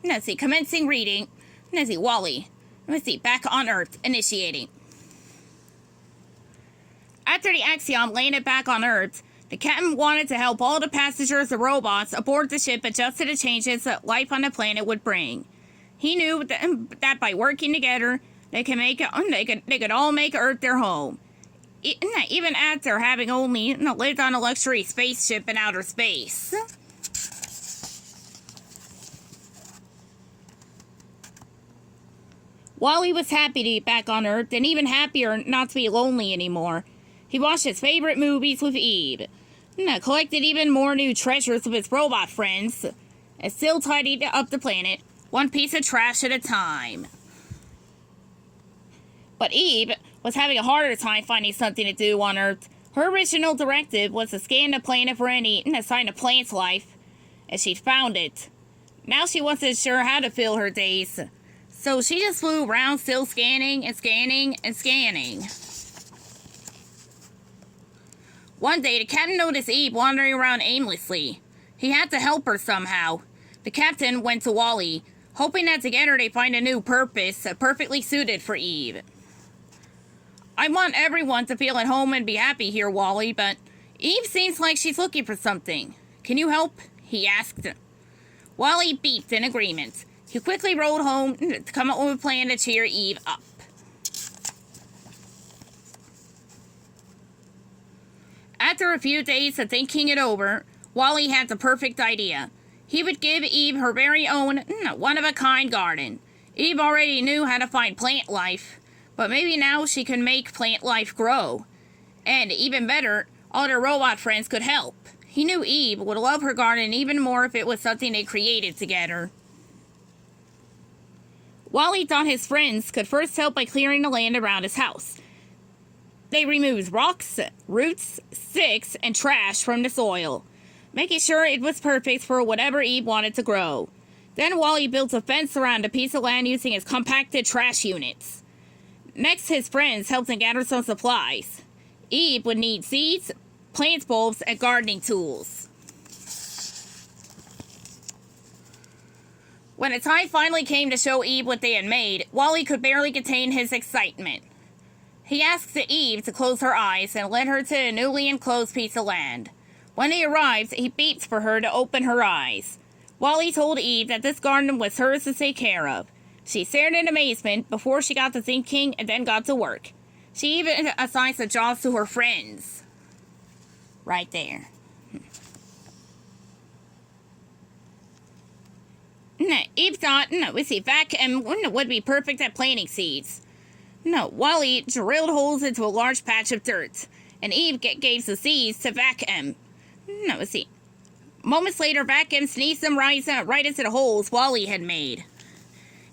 Let's see, commencing reading. Let's see, Wally. Let's see, back on Earth, initiating. After the Axiom landed back on Earth, the captain wanted to help all the passengers and robots aboard the ship adjust to the changes that life on the planet would bring. He knew that by working together, they could all make Earth their home. Even after having only lived on a luxury spaceship in outer space. Wally was happy to be back on Earth, and even happier not to be lonely anymore. He watched his favorite movies with Eve, collected even more new treasures with his robot friends, and still tidied up the planet, one piece of trash at a time. But Eve was having a harder time finding something to do on Earth. Her original directive was to scan the planet for any sign of plant life, and she found it. Now she wasn't sure how to fill her days, so she just flew around still scanning and scanning and scanning. One day, the captain noticed Eve wandering around aimlessly. He had to help her somehow. The captain went to Wally, hoping that together they'd find a new purpose perfectly suited for Eve. I want everyone to feel at home and be happy here, Wally, but Eve seems like she's looking for something. Can you help? He asked. Wally beeped in agreement. He quickly rode home to come up with a plan to cheer Eve up. After a few days of thinking it over, Wally had the perfect idea. He would give Eve her very own, one-of-a-kind garden. Eve already knew how to find plant life, but maybe now she could make plant life grow. And even better, all their robot friends could help. He knew Eve would love her garden even more if it was something they created together. Wally thought his friends could first help by clearing the land around his house. They removed rocks, roots, sticks, and trash from the soil, making sure it was perfect for whatever Eve wanted to grow. Then Wally built a fence around a piece of land using his compacted trash units. Next, his friends helped him gather some supplies. Eve would need seeds, plant bulbs, and gardening tools. When the time finally came to show Eve what they had made, Wally could barely contain his excitement. He asked Eve to close her eyes and led her to a newly enclosed piece of land. When he arrived, he beeped for her to open her eyes. Wally told Eve that this garden was hers to take care of. She stared in amazement before she got to thinking and then got to work. She even assigned some jobs to her friends. Right there. Eve thought, vacuum would be perfect at planting seeds. Wally drilled holes into a large patch of dirt, and Eve gave the seeds to Vacuum. Moments later, Vacuum sneezed them right into the holes Wally had made.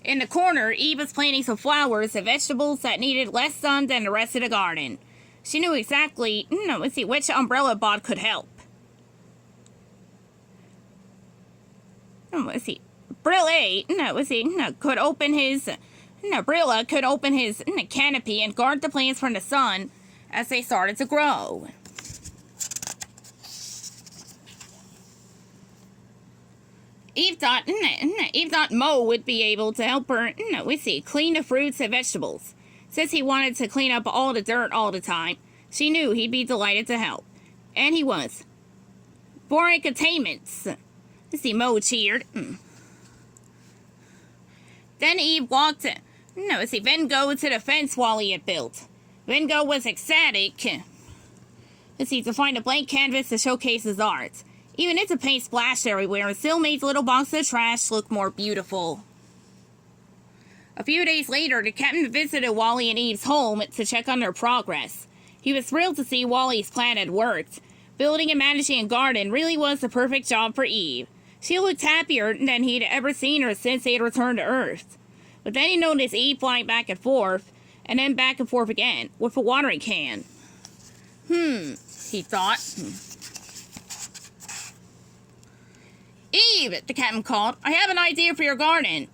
In the corner, Eve was planting some flowers and vegetables that needed less sun than the rest of the garden. She knew exactly, which umbrella bot could help. Brilla could open his... Brilla could open his canopy and guard the plants from the sun as they started to grow. Eve thought Mo would be able to help her, clean the fruits and vegetables. Since he wanted to clean up all the dirt all the time, she knew he'd be delighted to help. And he was. Boring containments. Mo cheered. Then Eve walked... Then go to the fence Wally had built. Vingo was ecstatic to find a blank canvas to showcase his art. Even if the paint splashed everywhere, it still made the little box of trash look more beautiful. A few days later, the captain visited Wally and Eve's home to check on their progress. He was thrilled to see Wally's plan had worked. Building and managing a garden really was the perfect job for Eve. She looked happier than he'd ever seen her since they had returned to Earth. But then he noticed Eve flying back and forth, and then back and forth again, with a watering can. He thought. Eve, the captain called, I have an idea for your garden.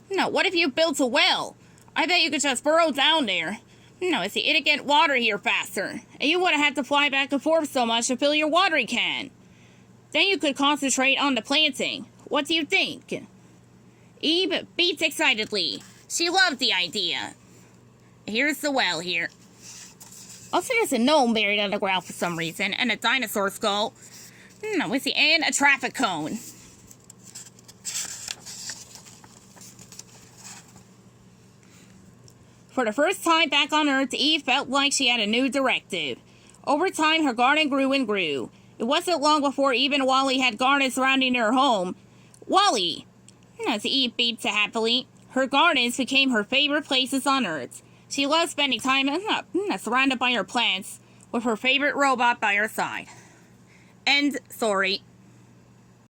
What if you built a well? I bet you could just burrow down there. It'd get water here faster, and you wouldn't have to fly back and forth so much to fill your watering can. Then you could concentrate on the planting. What do you think? Eve beats excitedly. She loved the idea. Here's the well here. Also, there's a gnome buried underground for some reason, and a dinosaur skull. Let's see, and a traffic cone. For the first time back on Earth, Eve felt like she had a new directive. Over time, her garden grew and grew. It wasn't long before even Wally had gardens surrounding her home. Wally! As Eve beeped happily, her gardens became her favorite places on Earth. She loved spending time surrounded by her plants, with her favorite robot by her side. End story.